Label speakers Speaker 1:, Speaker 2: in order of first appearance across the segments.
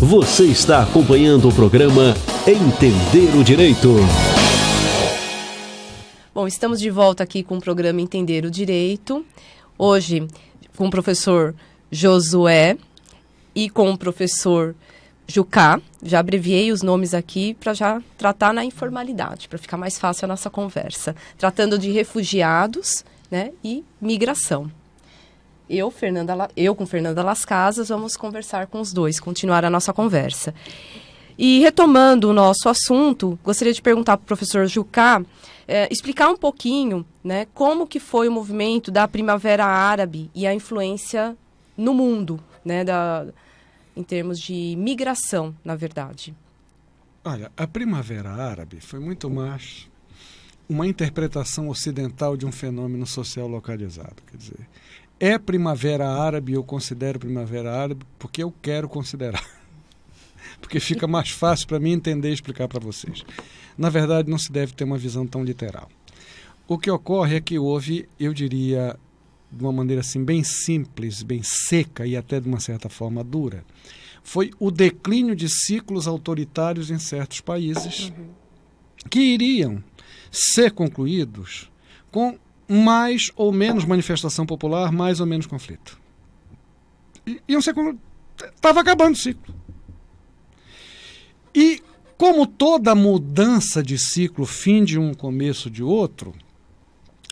Speaker 1: Você está acompanhando o programa Entender o Direito.
Speaker 2: Bom, estamos de volta aqui com o programa Entender o Direito. Hoje com o professor Josué e com o professor Jucá. Já abreviei os nomes aqui para já tratar na informalidade, para ficar mais fácil a nossa conversa. Tratando de refugiados, né, e migração. Eu com Fernanda Las Casas, vamos conversar com os dois, continuar a nossa conversa. E retomando o nosso assunto, gostaria de perguntar para o professor Jucá, explicar um pouquinho, né, como que foi o movimento da Primavera Árabe e a influência no mundo, né, em termos de migração, na verdade.
Speaker 3: Olha, a Primavera Árabe foi muito mais uma interpretação ocidental de um fenômeno social localizado. Quer dizer, é Primavera Árabe, eu considero Primavera Árabe porque eu quero considerar. Porque fica mais fácil para mim entender e explicar para vocês. Na verdade, não se deve ter uma visão tão literal. O que ocorre é que houve, eu diria, de uma maneira assim bem simples, bem seca e até de uma certa forma dura, foi o declínio de ciclos autoritários em certos países que iriam ser concluídos com mais ou menos manifestação popular, mais ou menos conflito. Iam ser concluídos. Estava acabando o ciclo. E como toda mudança de ciclo, fim de um, começo de outro,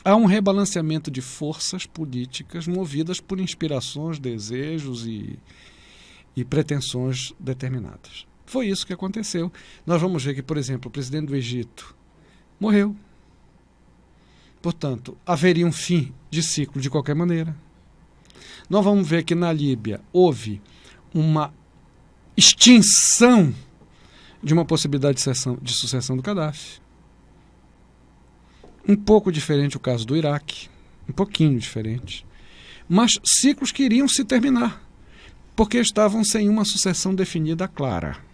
Speaker 3: há um rebalanceamento de forças políticas movidas por inspirações, desejos e pretensões determinadas. Foi isso que aconteceu. Nós vamos ver que, por exemplo, o presidente do Egito morreu. Portanto, haveria um fim de ciclo de qualquer maneira. Nós vamos ver que na Líbia houve uma extinção de uma possibilidade de sucessão do Gaddafi. Um pouco diferente o caso do Iraque, um pouquinho diferente. Mas ciclos que iriam se terminar, porque estavam sem uma sucessão definida clara.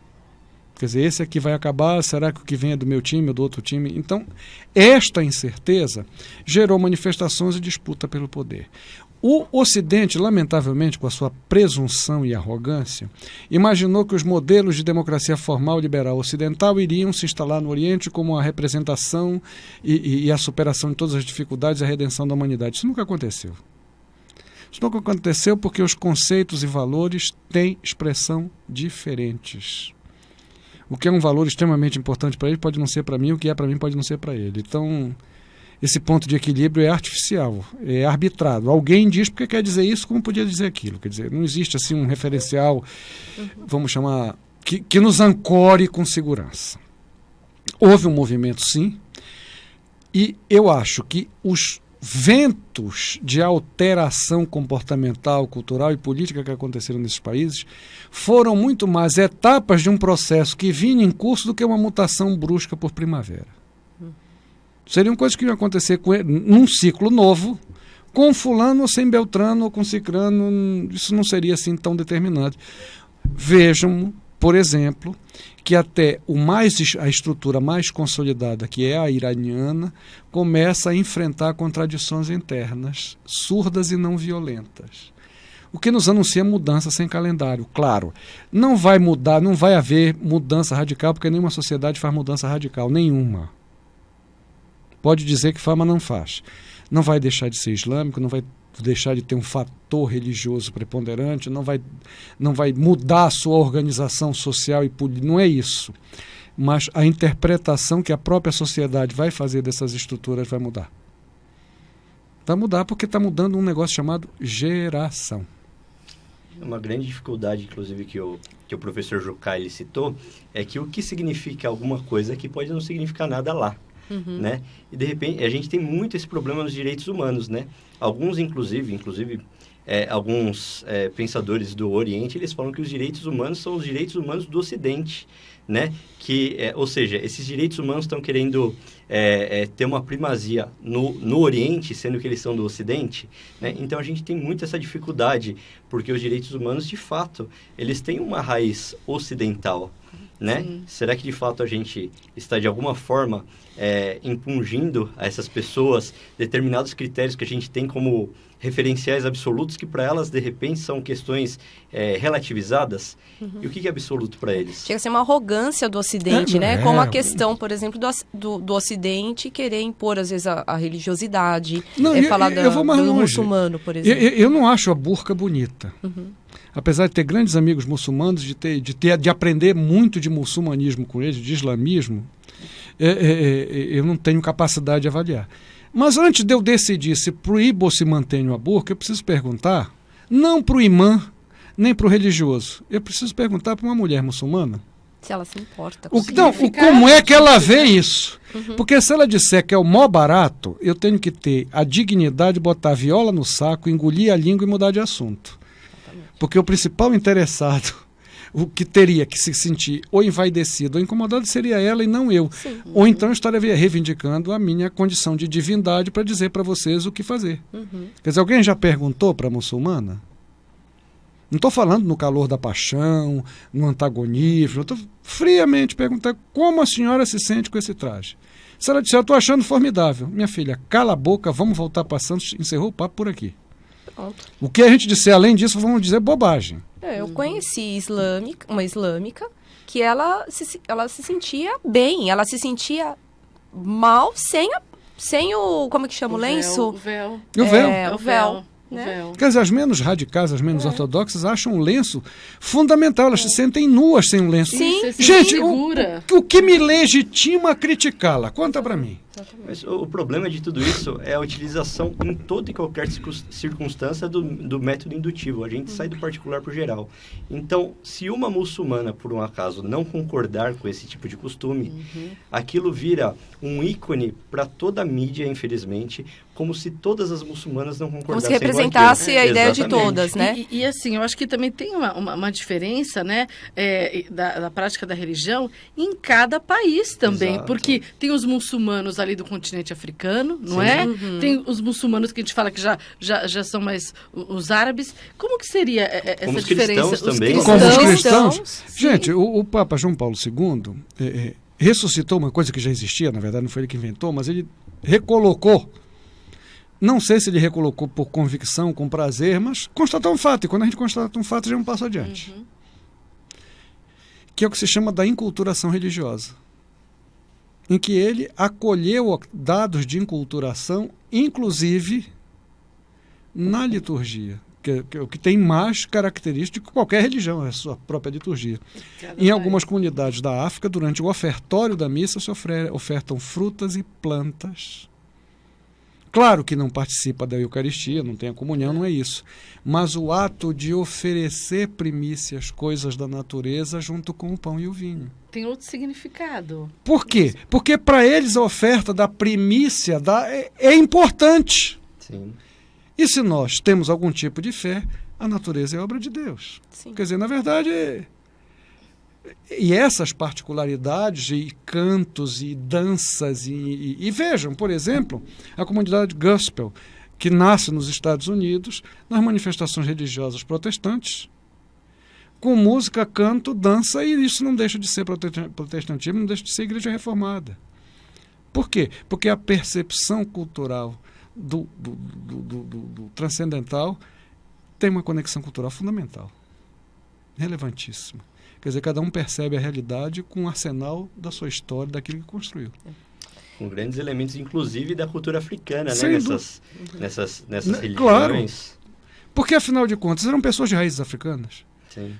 Speaker 3: Quer dizer, esse aqui vai acabar, será que o que vem é do meu time ou do outro time? Então, esta incerteza gerou manifestações e disputa pelo poder. O Ocidente, lamentavelmente, com a sua presunção e arrogância, imaginou que os modelos de democracia formal liberal ocidental iriam se instalar no Oriente como a representação e a superação de todas as dificuldades e a redenção da humanidade. Isso nunca aconteceu. Isso nunca aconteceu porque os conceitos e valores têm expressão diferentes. O que é um valor extremamente importante para ele pode não ser para mim, o que é para mim pode não ser para ele. Então, esse ponto de equilíbrio é artificial, é arbitrado. Alguém diz porque quer dizer isso, como podia dizer aquilo. Quer dizer, não existe assim um referencial, vamos chamar, que nos ancore com segurança. Houve um movimento, sim, e eu acho que os ventos de alteração comportamental, cultural e política que aconteceram nesses países foram muito mais etapas de um processo que vinha em curso do que uma mutação brusca por primavera. Seriam coisas que iam acontecer com ele, num ciclo novo, com fulano ou sem Beltrano ou com cicrano, isso não seria assim tão determinante. Vejam, por exemplo, que até a estrutura mais consolidada, que é a iraniana, começa a enfrentar contradições internas, surdas e não violentas. O que nos anuncia mudança sem calendário. Claro, não vai mudar, não vai haver mudança radical, porque nenhuma sociedade faz mudança radical, nenhuma. Pode dizer que faz, mas não faz. Não vai deixar de ser islâmico, não vai deixar de ter um fator religioso preponderante, não vai mudar a sua organização social e política, não é isso. Mas a interpretação que a própria sociedade vai fazer dessas estruturas vai mudar. Vai mudar porque está mudando um negócio chamado geração.
Speaker 4: Uma grande dificuldade, inclusive, que o professor Jucá ele citou, é que o que significa alguma coisa aqui pode não significar nada lá. Né? E de repente a gente tem muito esse problema nos direitos humanos, né? Alguns inclusive alguns pensadores do Oriente, eles falam que os direitos humanos são os direitos humanos do Ocidente, né? Ou seja, esses direitos humanos estão querendo ter uma primazia no Oriente, sendo que eles são do Ocidente, né? Então a gente tem muito essa dificuldade, porque os direitos humanos, de fato, eles têm uma raiz ocidental, né?
Speaker 5: Sim.
Speaker 4: Será que de fato a gente está de alguma forma impungindo a essas pessoas determinados critérios que a gente tem como referenciais absolutos que para elas de repente são questões relativizadas? E o que é absoluto para eles?
Speaker 2: Chega a ser uma arrogância do Ocidente, né? Como a questão, por exemplo, do Ocidente querer impor, às vezes, a religiosidade.
Speaker 3: Não,
Speaker 2: falar
Speaker 3: eu vou mais
Speaker 2: do
Speaker 3: longe.
Speaker 2: muçulmano, por exemplo.
Speaker 3: Eu não acho a burca bonita. Apesar de ter grandes amigos muçulmanos, de aprender muito de muçulmanismo com eles, de islamismo, eu não tenho capacidade de avaliar. Mas antes de eu decidir se proíbo ou se mantenho a burca, eu preciso perguntar, não para o imã, nem para o religioso, eu preciso perguntar para uma mulher muçulmana.
Speaker 2: Se ela se importa.
Speaker 3: Como é que ela vê isso? Porque se ela disser que é o mó barato, eu tenho que ter a dignidade de botar a viola no saco, engolir a língua e mudar de assunto. Porque o principal interessado, o que teria que se sentir ou envaidecido ou incomodado seria ela e não eu.
Speaker 2: Sim.
Speaker 3: Ou então eu estaria reivindicando a minha condição de divindade para dizer para vocês o que fazer. Quer dizer, alguém já perguntou para a muçulmana? Não estou falando no calor da paixão, no antagonismo, estou friamente perguntando como a senhora se sente com esse traje. Se ela disser, eu estou achando formidável. Minha filha, cala a boca, vamos voltar para Santos, encerrou o papo por aqui.
Speaker 2: Pronto.
Speaker 3: O que a gente disser além disso, vamos dizer bobagem.
Speaker 2: Eu conheci uma islâmica que ela se sentia bem, ela se sentia mal sem o como é que chama o lenço?
Speaker 5: O véu.
Speaker 3: O véu.
Speaker 2: O véu.
Speaker 5: O
Speaker 2: Né?
Speaker 5: véu.
Speaker 3: Quer dizer, as menos radicais, as menos ortodoxas acham o lenço fundamental, elas se sentem nuas sem um lenço.
Speaker 2: Sim.
Speaker 5: Você se
Speaker 3: Gente,
Speaker 5: segura.
Speaker 3: o que me legitima a criticá-la? Conta para mim.
Speaker 4: Mas o problema de tudo isso é a utilização em toda e qualquer circunstância do método indutivo. A gente sai do particular para o geral. Então, se uma muçulmana, por um acaso, não concordar com esse tipo de costume, aquilo vira um ícone para toda a mídia, infelizmente, como se todas as muçulmanas não
Speaker 2: Como
Speaker 4: concordassem
Speaker 2: se representasse a ideia de
Speaker 4: Exatamente.
Speaker 2: todas, né?
Speaker 5: E assim, eu acho que também tem uma diferença, né, da prática da religião em cada país também.
Speaker 4: Exato.
Speaker 5: Porque tem os muçulmanos ali do continente africano, não
Speaker 4: Sim.
Speaker 5: é? Tem os muçulmanos que a gente fala que já são mais os árabes. Como que seria essa
Speaker 4: Como os
Speaker 5: diferença?
Speaker 4: cristãos também.
Speaker 3: Como os cristãos.
Speaker 2: Sim.
Speaker 3: Gente, o Papa João Paulo II ressuscitou uma coisa que já existia, na verdade não foi ele que inventou, mas ele recolocou. Não sei se ele recolocou por convicção, com prazer, mas constatou um fato. E quando a gente constata um fato, já é um passo adiante. Que é o que se chama da inculturação religiosa. Em que ele acolheu dados de inculturação, inclusive na liturgia. Que é o que tem mais característica de qualquer religião, é a sua própria liturgia. Em algumas comunidades da África, durante o ofertório da missa, se ofertam frutas e plantas. Claro que não participa da Eucaristia, não tem a comunhão, não é isso. Mas o ato de oferecer primícias, coisas da natureza, junto com o pão e o vinho.
Speaker 5: Tem outro significado.
Speaker 3: Por quê? Porque para eles a oferta da primícia é importante.
Speaker 4: Sim.
Speaker 3: E se nós temos algum tipo de fé, a natureza é obra de Deus.
Speaker 2: Sim.
Speaker 3: Quer dizer, na verdade, e essas particularidades e cantos e danças e vejam, por exemplo, a comunidade gospel que nasce nos Estados Unidos, nas manifestações religiosas protestantes, com música, canto, dança, e isso não deixa de ser protestantismo, não deixa de ser igreja reformada. Por quê? Porque a percepção cultural do transcendental tem uma conexão cultural fundamental, relevantíssima. Quer dizer, cada um percebe a realidade com o arsenal da sua história, daquilo que construiu.
Speaker 4: Com grandes elementos, inclusive, da cultura africana,
Speaker 3: Sem
Speaker 4: né?
Speaker 3: dúvida.
Speaker 4: Nessas religiões.
Speaker 3: Claro. Porque, afinal de contas, eram pessoas de raízes africanas.
Speaker 4: Sim.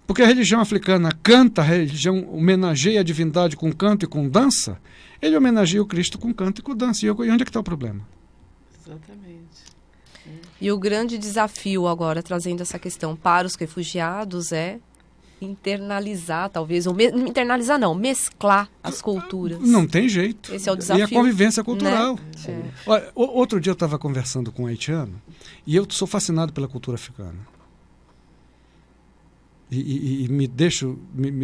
Speaker 3: Porque a religião africana canta, a religião homenageia a divindade com canto e com dança, ele homenageia o Cristo com canto e com dança. E onde é que está o problema?
Speaker 5: Exatamente.
Speaker 2: E o grande desafio agora, trazendo essa questão para os refugiados, é internalizar, talvez, ou internalizar não, mesclar as culturas.
Speaker 3: Não tem jeito.
Speaker 2: Esse é o desafio.
Speaker 3: E a convivência cultural.
Speaker 2: Né?
Speaker 3: Olha, outro dia eu estava conversando com um haitiano e eu sou fascinado pela cultura africana. E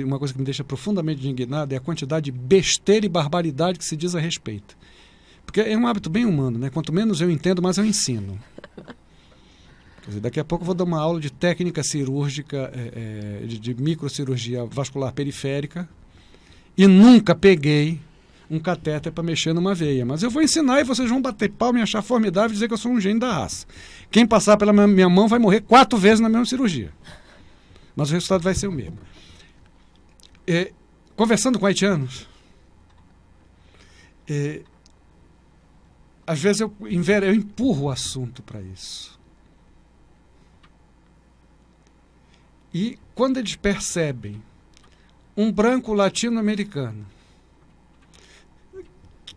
Speaker 3: uma coisa que me deixa profundamente indignado é a quantidade de besteira e barbaridade que se diz a respeito. Porque é um hábito bem humano, né? Quanto menos eu entendo, mais eu ensino. Quer dizer, daqui a pouco eu vou dar uma aula de técnica cirúrgica, de microcirurgia vascular periférica, e nunca peguei um catéter para mexer numa veia. Mas eu vou ensinar e vocês vão bater palma e achar formidável e dizer que eu sou um gênio da raça. Quem passar pela minha mão vai morrer 4 vezes na mesma cirurgia. Mas o resultado vai ser o mesmo. Conversando com haitianos, às vezes eu empurro o assunto para isso. E quando eles percebem um branco latino-americano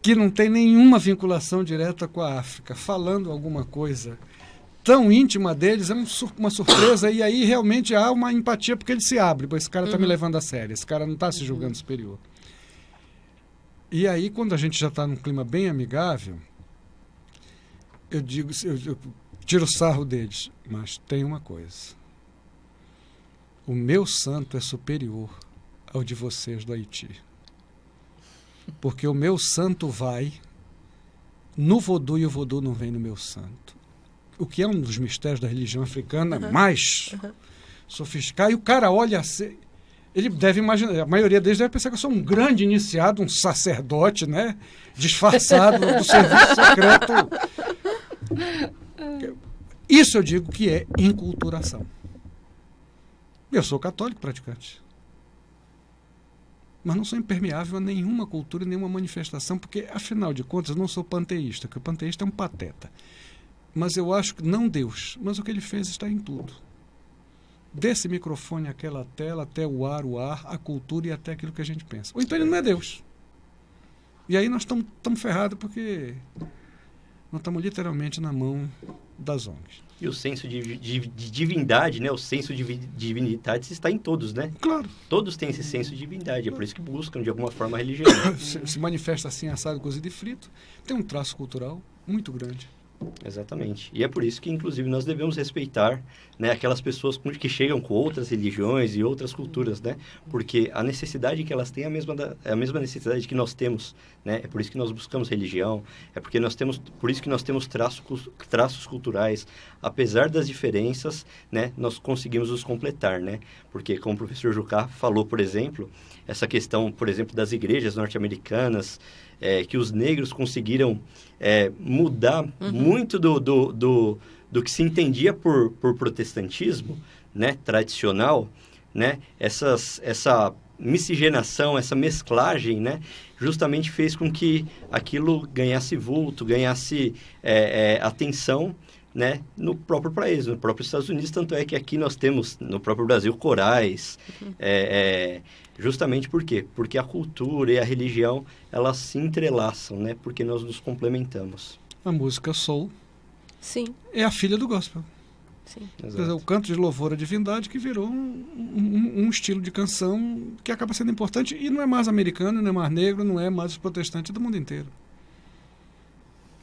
Speaker 3: que não tem nenhuma vinculação direta com a África, falando alguma coisa tão íntima deles, é uma surpresa, e aí realmente há uma empatia, porque ele se abre, esse cara está me levando a sério, esse cara não está se julgando superior. E aí, quando a gente já está num clima bem amigável, eu digo, eu tiro o sarro deles, mas tem uma coisa: o meu santo é superior ao de vocês do Haiti. Porque o meu santo vai no vodú e o vodú não vem no meu santo. O que é um dos mistérios da religião africana mais sofisticado. E o cara olha assim, ele deve imaginar, a maioria deles deve pensar que eu sou um grande iniciado, um sacerdote, né? Disfarçado do serviço secreto. Isso eu digo que é inculturação. Eu sou católico praticante. Mas não sou impermeável a nenhuma cultura, nenhuma manifestação, porque, afinal de contas, eu não sou panteísta, porque o panteísta é um pateta. Mas eu acho que, não Deus, mas o que ele fez está em tudo. Desse microfone àquela tela, até o ar, a cultura e até aquilo que a gente pensa. Ou então ele não é Deus. E aí nós estamos ferrados, porque nós estamos literalmente na mão das ONGs.
Speaker 4: E o senso de divindade, né? O senso de divindade está em todos, né?
Speaker 3: Claro.
Speaker 4: Todos têm esse senso de divindade, é por isso que buscam, de alguma forma, a religião.
Speaker 3: Se manifesta assim, assado, cozido e frito. Tem um traço cultural muito grande.
Speaker 4: Exatamente. E é por isso que, inclusive, nós devemos respeitar, né, aquelas pessoas que chegam com outras religiões e outras culturas, né? Porque a necessidade que elas têm é a mesma necessidade que nós temos, né? É por isso que nós buscamos religião, por isso que nós temos traços culturais. Apesar das diferenças, né, nós conseguimos nos completar, né? Porque, como o professor Jucá falou, por exemplo, essa questão, por exemplo, das igrejas norte-americanas, que os negros conseguiram mudar muito do que se entendia por protestantismo, né, tradicional, né, essa miscigenação, essa mesclagem, né, justamente fez com que aquilo ganhasse vulto, ganhasse atenção, né, no próprio país, no próprio Estados Unidos. Tanto é que aqui nós temos, no próprio Brasil, corais, justamente por quê? Porque a cultura e a religião, elas se entrelaçam, né, porque nós nos complementamos.
Speaker 3: A música soul,
Speaker 2: sim,
Speaker 3: é a filha do gospel.
Speaker 2: Sim.
Speaker 3: Quer dizer, o canto de louvor à divindade, que virou um estilo de canção que acaba sendo importante, e não é mais americano, não é mais negro, não é mais protestante, do mundo inteiro.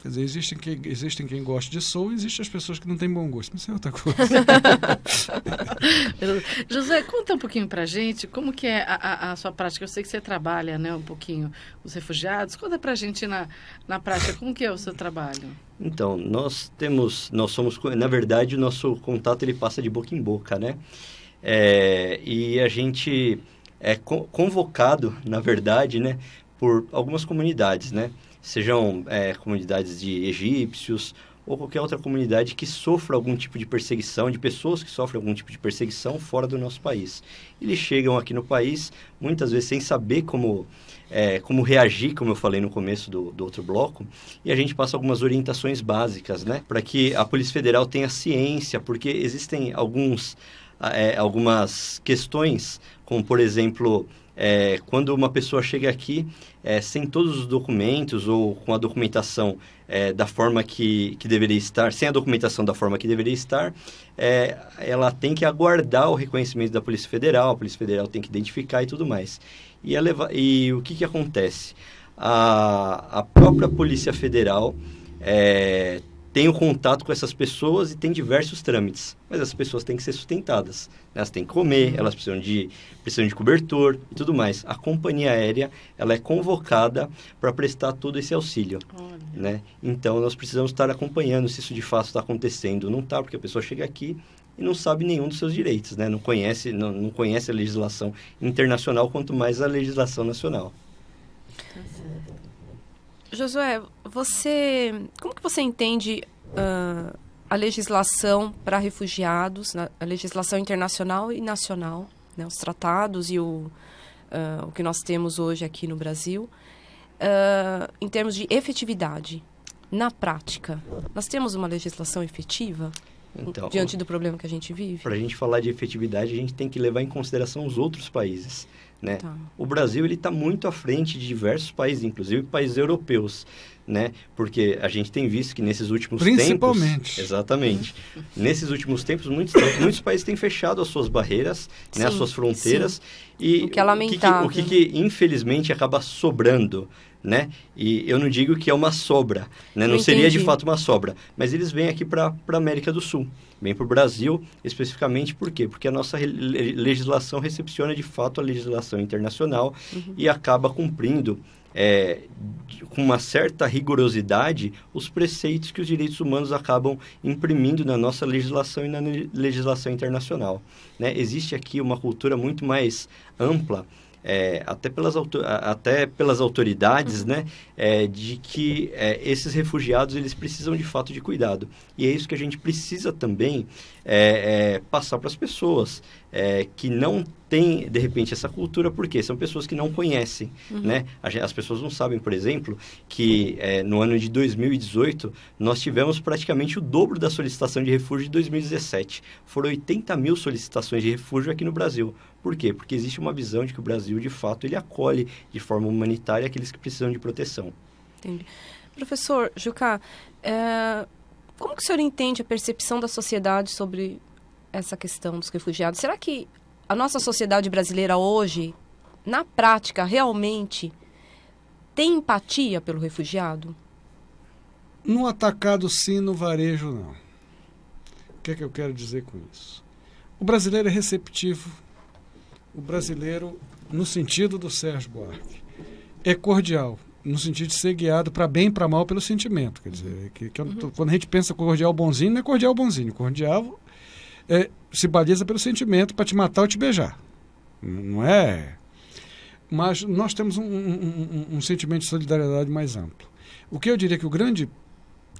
Speaker 3: Quer dizer, existem quem goste de soul e existem as pessoas que não têm bom gosto. Mas isso é outra coisa.
Speaker 5: José, conta um pouquinho pra gente como que é a sua prática. Eu sei que você trabalha, né, um pouquinho os refugiados. Conta pra gente na prática, como que é o seu trabalho?
Speaker 4: Então, nós somos, na verdade, o nosso contato ele passa de boca em boca, né? E a gente é convocado, na verdade, né, por algumas comunidades, né? Sejam comunidades de egípcios ou qualquer outra comunidade que sofra algum tipo de perseguição, de pessoas que sofrem algum tipo de perseguição fora do nosso país. Eles chegam aqui no país, muitas vezes sem saber como reagir, como eu falei no começo do outro bloco, e a gente passa algumas orientações básicas, né, para que a Polícia Federal tenha ciência, porque existem algumas questões, como, por exemplo, quando uma pessoa chega aqui sem todos os documentos ou com a documentação da forma que deveria estar, sem a documentação da forma que deveria estar, ela tem que aguardar o reconhecimento da Polícia Federal, a Polícia Federal tem que identificar e tudo mais. E o que acontece? A própria Polícia Federal tem o contato com essas pessoas e tem diversos trâmites. Mas as pessoas têm que ser sustentadas. Elas têm que comer, elas precisam de cobertor e tudo mais. A companhia aérea, ela é convocada para prestar todo esse auxílio. Né? Então, nós precisamos estar acompanhando se isso de fato está acontecendo. Não está, porque a pessoa chega aqui e não sabe nenhum dos seus direitos, né? Não conhece a legislação internacional, quanto mais a legislação nacional.
Speaker 2: Josué, como que você entende a legislação para refugiados, a legislação internacional e nacional, né, os tratados e o que nós temos hoje aqui no Brasil, em termos de efetividade, na prática? Nós temos uma legislação efetiva diante do problema que a gente vive?
Speaker 4: Para a gente falar de efetividade, a gente tem que levar em consideração os outros países. Né?
Speaker 2: Tá.
Speaker 4: O Brasil está muito à frente de diversos países, inclusive países europeus, né? Porque a gente tem visto que nesses últimos
Speaker 3: Principalmente.
Speaker 4: tempos... Exatamente. Nesses últimos tempos, muitos países têm fechado as suas barreiras, né? As suas fronteiras.
Speaker 2: Sim.
Speaker 4: E
Speaker 2: o que é lamentável.
Speaker 4: O que infelizmente acaba sobrando, né? E eu não digo que é uma sobra, né? Não seria de fato uma sobra, mas eles vêm aqui para a América do Sul, vêm para o Brasil especificamente. Por quê? Porque a nossa legislação recepciona de fato a legislação internacional e acaba cumprindo com uma certa rigorosidade os preceitos que os direitos humanos acabam imprimindo na nossa legislação e na legislação internacional, né? Existe aqui uma cultura muito mais ampla, até pelas autoridades, né, de que esses refugiados eles precisam de fato de cuidado. E é isso que a gente precisa também passar para as pessoas que não têm, de repente, essa cultura, porque são pessoas que não conhecem. Né? As pessoas não sabem, por exemplo, que no ano de 2018 nós tivemos praticamente o dobro da solicitação de refúgio de 2017. Foram 80 mil solicitações de refúgio aqui no Brasil. Por quê? Porque existe uma visão de que o Brasil, de fato, ele acolhe de forma humanitária aqueles que precisam de proteção.
Speaker 2: Entendi. Professor Jucá, como que o senhor entende a percepção da sociedade sobre essa questão dos refugiados? Será que a nossa sociedade brasileira hoje, na prática, realmente tem empatia pelo refugiado?
Speaker 3: No atacado sim, no varejo não. O que é que eu quero dizer com isso? O brasileiro é receptivo. O brasileiro, no sentido do Sérgio Buarque, é cordial, no sentido de ser guiado para bem e para mal pelo sentimento. Quer dizer, quando a gente pensa cordial bonzinho, não é cordial bonzinho. Cordial se baliza pelo sentimento para te matar ou te beijar. Não é? Mas nós temos um sentimento de solidariedade mais amplo. O que eu diria que o grande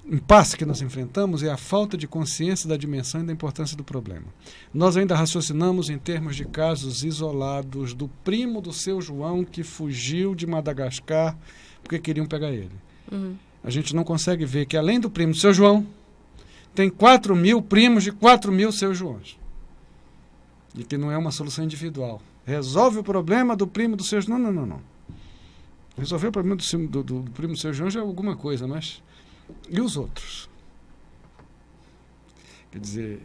Speaker 3: impasse que nós enfrentamos é a falta de consciência da dimensão e da importância do problema. Nós ainda raciocinamos em termos de casos isolados do primo do seu João que fugiu de Madagascar porque queriam pegar ele. A gente não consegue ver que além do primo do seu João, tem 4 mil primos de 4 mil seus Joões. E que não é uma solução individual. Resolve o problema do primo do seu João. Não. Resolver o problema do primo do seu João já é alguma coisa, mas... E os outros? Quer dizer,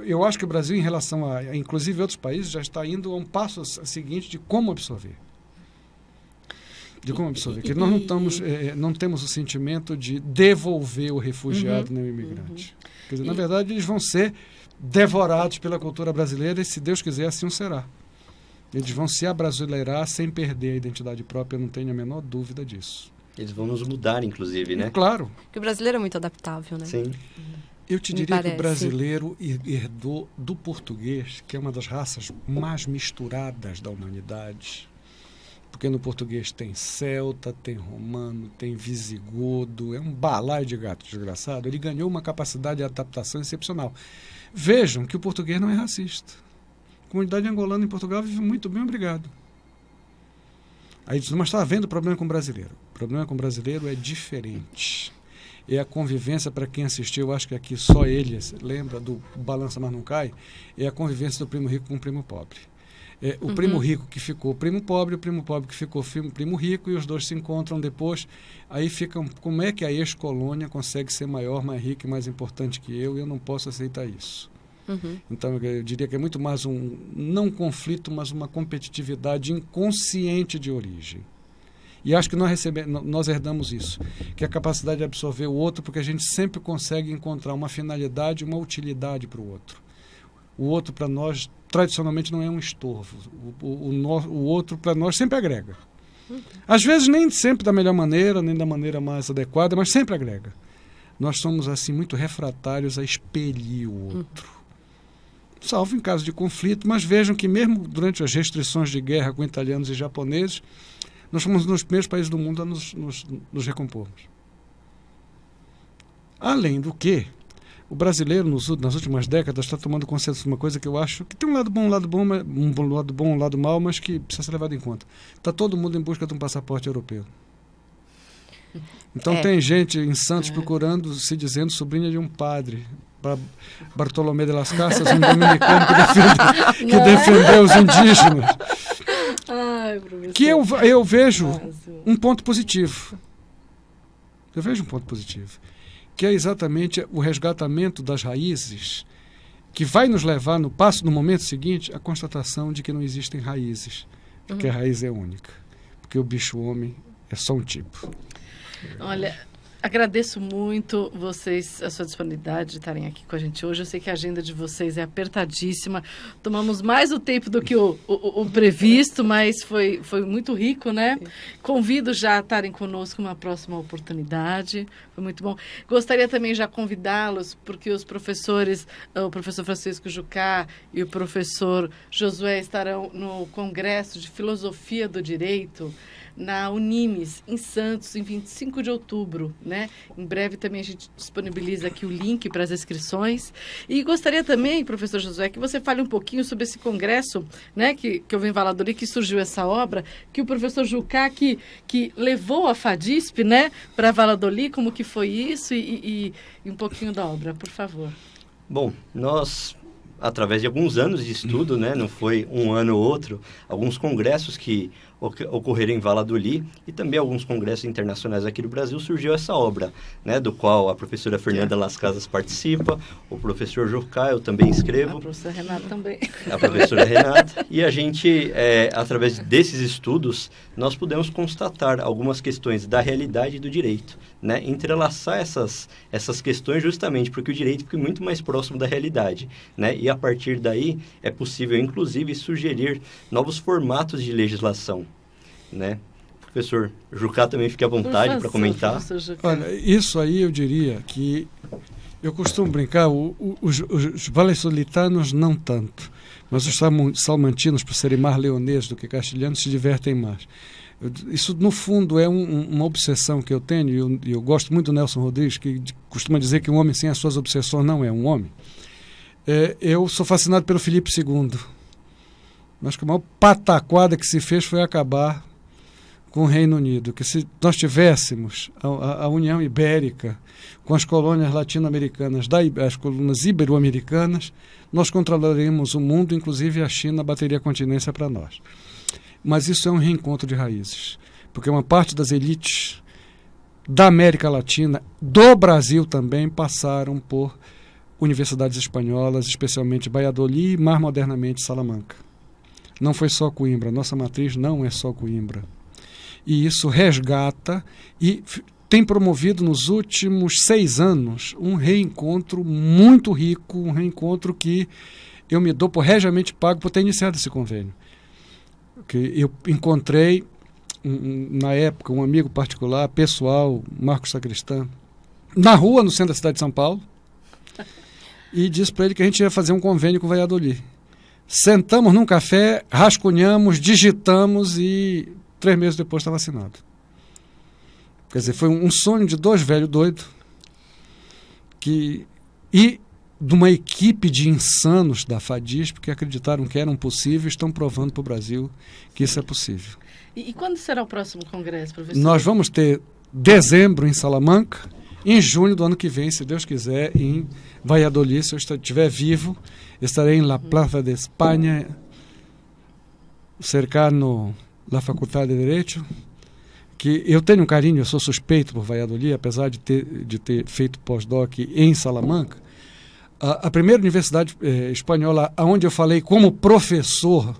Speaker 3: eu acho que o Brasil, em relação a inclusive outros países, já está indo a um passo seguinte de como absorver. Porque nós não temos o sentimento de devolver o refugiado nem o imigrante. Quer dizer, na verdade, eles vão ser devorados pela cultura brasileira e, se Deus quiser, assim o será. Eles vão se abrasileirar sem perder a identidade própria, eu não tenho a menor dúvida disso.
Speaker 4: Eles vão nos mudar, inclusive, né?
Speaker 3: Claro.
Speaker 2: Porque o brasileiro é muito adaptável, né?
Speaker 4: Sim.
Speaker 3: Eu te diria que o brasileiro herdou do português, que é uma das raças mais misturadas da humanidade. Porque no português tem celta, tem romano, tem visigodo, é um balaio de gato desgraçado. Ele ganhou uma capacidade de adaptação excepcional. Vejam que o português não é racista. A comunidade angolana em Portugal vive muito bem, obrigado. Aí diz, mas está havendo problema com o brasileiro. O problema com o brasileiro é diferente. É a convivência, para quem assistiu, acho que aqui só ele lembra do Balança Mas Não Cai, é a convivência do primo rico com o primo pobre. O primo rico que ficou primo pobre, o primo pobre que ficou primo rico, e os dois se encontram depois. Aí ficam, como é que a ex-colônia consegue ser maior, mais rica e mais importante que eu, e eu não posso aceitar isso. Então, eu diria que é muito mais não conflito, mas uma competitividade inconsciente de origem. E acho que nós herdamos isso, que é a capacidade de absorver o outro, porque a gente sempre consegue encontrar uma finalidade, uma utilidade para o outro. O outro, para nós, tradicionalmente não é um estorvo. O outro, para nós, sempre agrega. Às vezes, nem sempre da melhor maneira, nem da maneira mais adequada, mas sempre agrega. Nós somos, assim, muito refratários a expelir o outro. Salvo em caso de conflito, mas vejam que mesmo durante as restrições de guerra com italianos e japoneses, nós fomos um dos primeiros países do mundo a nos recompormos. Além do que, o brasileiro, nas últimas décadas, está tomando consciência de uma coisa que eu acho que tem um lado bom, um lado mau, mas que precisa ser levado em conta. Está todo mundo em busca de um passaporte europeu. Então tem gente em Santos procurando, se dizendo sobrinha de um padre, para Bartolomé de las Casas, um dominicano que defendeu os indígenas.
Speaker 5: Ai,
Speaker 3: que eu vejo um ponto positivo. Eu vejo um ponto positivo, que é exatamente o resgatamento das raízes, que vai nos levar no momento seguinte, à constatação de que não existem raízes, porque a raiz é única, porque o bicho-homem é só um tipo.
Speaker 5: Olha, agradeço muito vocês, a sua disponibilidade de estarem aqui com a gente hoje. Eu sei que a agenda de vocês é apertadíssima. Tomamos mais o tempo do que o previsto, mas foi muito rico, né? Convido já a estarem conosco numa próxima oportunidade. Foi muito bom. Gostaria também já convidá-los, porque os professores, o professor Francisco Jucá e o professor Josué estarão no Congresso de Filosofia do Direito, na Unimes, em Santos, em 25 de outubro, né? Em breve também a gente disponibiliza aqui o link para as inscrições. E gostaria também, professor Josué, que você fale um pouquinho sobre esse congresso, né? Que eu venho em Valladolid, que surgiu essa obra, que o professor Jucá, que levou a FADISP, né? Para Valladolid, como que foi isso e um pouquinho da obra, por favor.
Speaker 4: Bom, nós, através de alguns anos de estudo, né? Não foi um ano ou outro, alguns congressos que ocorreram em Valladolid e também alguns congressos internacionais aqui do Brasil, surgiu essa obra, né, do qual a professora Fernanda Las Casas participa, o professor Jucá, eu também escrevo.
Speaker 5: A professora Renata também.
Speaker 4: A professora Renata. E a gente, através desses estudos, nós pudemos constatar algumas questões da realidade e do direito, né, entrelaçar essas questões justamente porque o direito fica muito mais próximo da realidade, né, e a partir daí é possível, inclusive, sugerir novos formatos de legislação, né? Professor Jucá também fique à vontade para comentar.
Speaker 3: Olha, isso aí eu diria que eu costumo brincar, os vallisolitanos não tanto, mas os salmantinos, por serem mais leoneses do que castelhanos, se divertem mais. Isso, no fundo, é uma obsessão que eu tenho, e eu gosto muito do Nelson Rodrigues, que costuma dizer que um homem sem as suas obsessões não é um homem. Eu sou fascinado pelo Filipe II. Acho que a maior pataquada que se fez foi acabar com o Reino Unido, que se nós tivéssemos a União Ibérica com as colônias latino-americanas, as colônias ibero-americanas, nós controlaríamos o mundo, inclusive a China bateria a continência para nós. Mas isso é um reencontro de raízes, porque uma parte das elites da América Latina, do Brasil também, passaram por universidades espanholas, especialmente Valladolid e, mais modernamente, Salamanca. Não foi só Coimbra, nossa matriz não é só Coimbra. E isso resgata e tem promovido nos últimos 6 anos um reencontro muito rico, um reencontro que eu me dou por regiamente pago por ter iniciado esse convênio. Que eu encontrei, na época, um amigo particular, pessoal, Marcos Sacristã, na rua, no centro da cidade de São Paulo, e disse para ele que a gente ia fazer um convênio com o Valladolid. Sentamos num café, rascunhamos, digitamos e 3 meses depois estava assinado. Quer dizer, foi um sonho de 2 velhos doidos e de uma equipe de insanos da FADISP que acreditaram que eram possíveis e estão provando para o Brasil que isso é possível.
Speaker 5: E quando será o próximo congresso, professor?
Speaker 3: Nós vamos ter dezembro em Salamanca, em junho do ano que vem, se Deus quiser, em Valladolid, se eu estiver vivo, estarei em La Plaza de Espanha, cercano da Faculdade de Direito, que eu tenho um carinho, eu sou suspeito por Valladolid, apesar de ter feito pós-doc em Salamanca. A primeira universidade espanhola onde eu falei como professor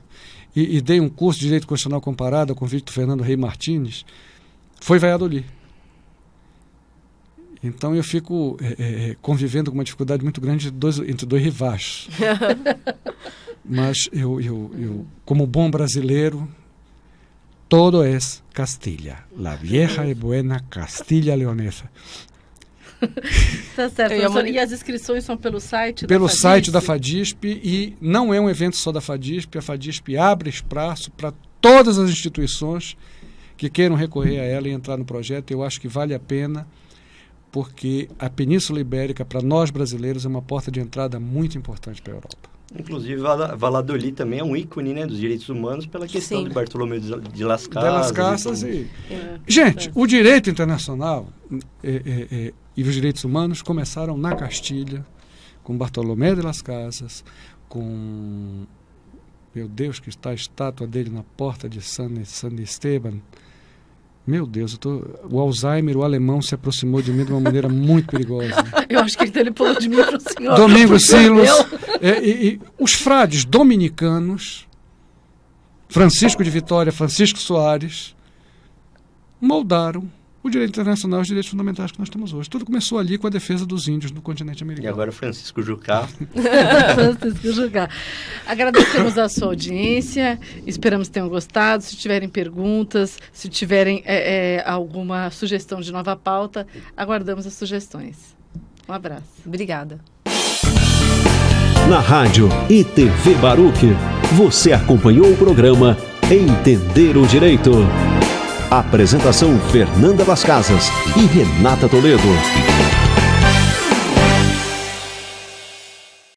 Speaker 3: e dei um curso de Direito Constitucional Comparado a convite do Fernando Rey Martínez, foi Valladolid. Então eu fico convivendo com uma dificuldade muito grande entre dois rivais. Mas eu, como bom brasileiro, todo é Castilha. La vieja e buena Castilha leonesa.
Speaker 5: Tá certo, professor. E as inscrições são pelo site
Speaker 3: Pelo
Speaker 5: da FADISP?
Speaker 3: site da FADISP, e não é um evento só da FADISP. A FADISP abre espaço para todas as instituições que queiram recorrer a ela e entrar no projeto. Eu acho que vale a pena, porque a Península Ibérica, para nós brasileiros, é uma porta de entrada muito importante para a Europa.
Speaker 4: Inclusive, Valladolid também é um ícone, né, dos direitos humanos pela questão
Speaker 2: Sim.
Speaker 4: de Bartolomeu de Las
Speaker 3: De Las
Speaker 4: Casas.
Speaker 3: Casas Gente, o direito internacional e os direitos humanos começaram na Castilha, com Bartolomé de Las Casas, com... Meu Deus, que está a estátua dele na porta de San Esteban. Meu Deus, o Alzheimer, o alemão, se aproximou de mim de uma maneira muito perigosa.
Speaker 5: Eu acho que ele pulou de mim para o senhor.
Speaker 3: Domingos Silos. E os frades dominicanos, Francisco de Vitória, Francisco Soares, moldaram o direito internacional e os direitos fundamentais que nós temos hoje. Tudo começou ali com a defesa dos índios no continente americano.
Speaker 4: E agora Francisco Jucá.
Speaker 5: Francisco Jucá. Agradecemos a sua audiência, esperamos que tenham gostado. Se tiverem perguntas, se tiverem alguma sugestão de nova pauta, aguardamos as sugestões. Um abraço.
Speaker 2: Obrigada.
Speaker 1: Na rádio e TV Baruch, você acompanhou o programa Entender o Direito. Apresentação Fernanda Las Casas e Renata Toledo.